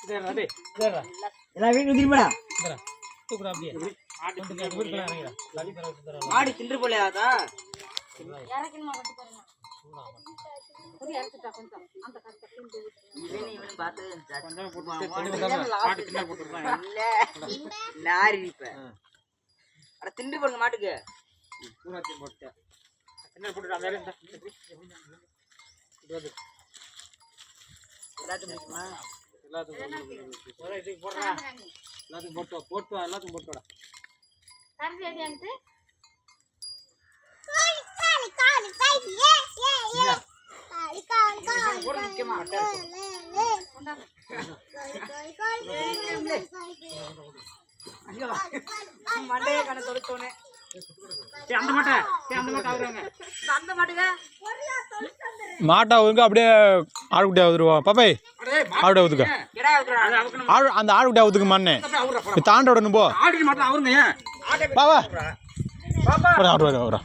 எல்லாம் வீட்டுக்கு திரும்படா. மாடு தின்று போலையாதா திண்டு போடுங்க மாட்டுக்கு எல்லாத்துக்கும் போட்டு எல்லாத்துக்கும் போட்டு மண்டைய கண தொடுத்தோனே அந்த மாட்டை அந்த மாட்டுங்க மாட்டா ஒதுங்க அப்படியே ஆடுகுட்டியா ஊதுருவோம் பாப்பாய் ஆடு ஊதுக்க ஆடு அந்த ஆடுகுட்டியா ஊதுக்கு மண்ணே தாண்ட விடணும் போ பாவா ஆடு